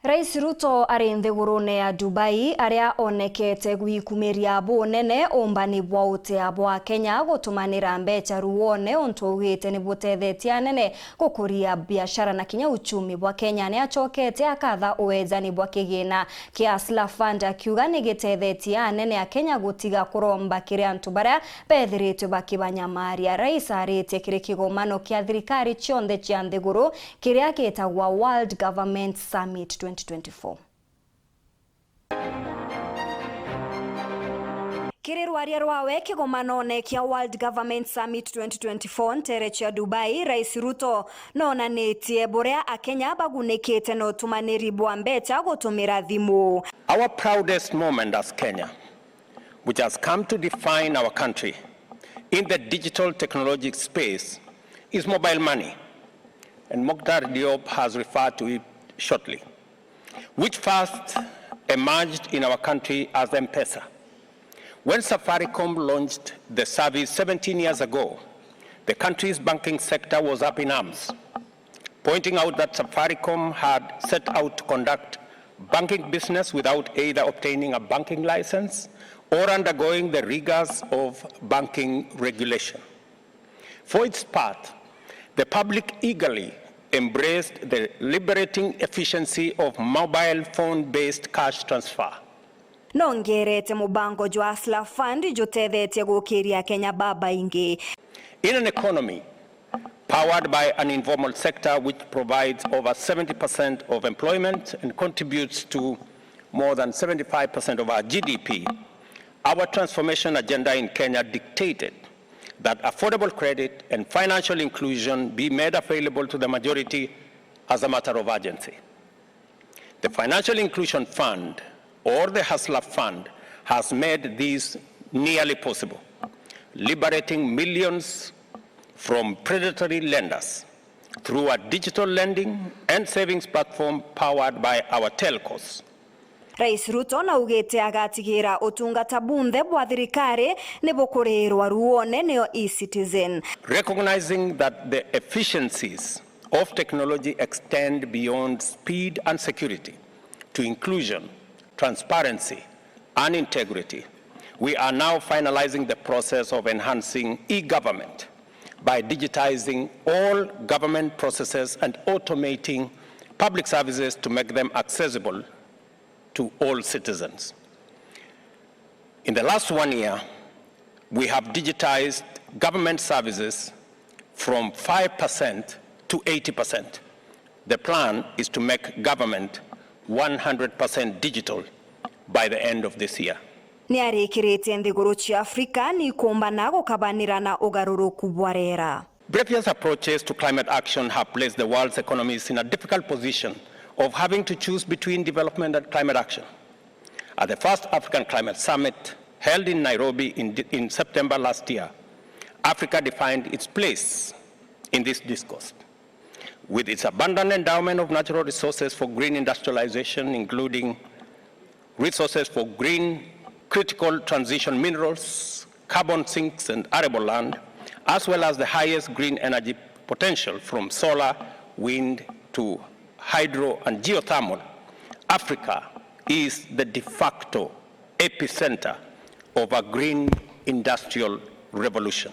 Rais RUTO ari nthigurune ya Dubai aria onekete gwikumiria bunene umbani bwa UTEA bwa Kenya gutumanira mbeca RUUONE untu augite ni butethetie anene gukuria biashara na kinya uchumi bwa Kenya ni achokete akatha uwejani bwa kigina kia Hustler Fund akiuga ni gitethetie anene a Kenya gutiga kuromba kiri antu baria bethiritwe bakibanyamaria. Rais arite kiri kigomano kia thirikari CIONTHE cia nthiguru kiria kitagwa World Government Summit 2024. Kiri rwaria rwawe kigomanone kia World Government Summit 2024 ntere cia Dubai, Rais RUTO nonanitie buria Akenya bagunikite no tumaniri bwa mbeca gutumira thimu. Our proudest moment as Kenya, which has come to define our country in the digital technology space, is mobile money, and Mokhtar Diop has referred to it shortly, which first emerged in our country as MBECA. When Safaricom launched the service 17 years ago, the country's banking sector was up in arms, pointing out that Safaricom had set out to conduct banking business without either obtaining a banking license or undergoing the rigors of banking regulation. For its part, the public eagerly embraced the liberating efficiency of mobile phone-based cash transfer. Nongerete mubango jwa Hustler Fund jutethetie gukiria Kenya BABAINGI. In an economy powered by an informal sector which provides over 70% of employment and contributes to more than 75% of our GDP, our transformation agenda in Kenya dictated that affordable credit and financial inclusion be made available to the majority as a matter of urgency. The Financial Inclusion Fund, or the Hustler Fund, has made this nearly possible, liberating millions from predatory lenders through a digital lending and savings platform powered by our telcos. Rais RUTO na augite agatigira utungata bunthe bwa thirikari ni bukurirwa RUUONE neo e-citizen. Recognizing that the efficiencies of technology extend beyond speed and security to inclusion, transparency, and integrity, we are now finalizing the process of enhancing e-government by digitizing all government processes and automating public services to make them accessible to all citizens. In the last 1 year, we have digitized government services from 5% to 80%. The plan is to make government 100% digital by the end of this year. Ni arikirite nthiguru cia Afrika ni kumbana gukabanira na ugaruruku bwa rera. Previous approaches to climate action have placed the world's economies in a difficult position of having to choose between development and climate action. At the first African Climate Summit held in Nairobi in September last year, Africa defined its place in this discourse. With its abundant endowment of natural resources for green industrialization, including resources for green critical transition minerals, carbon sinks, and arable land, as well as the highest green energy potential from solar, wind to hydro and geothermal, Africa is the de facto epicenter of a green industrial revolution.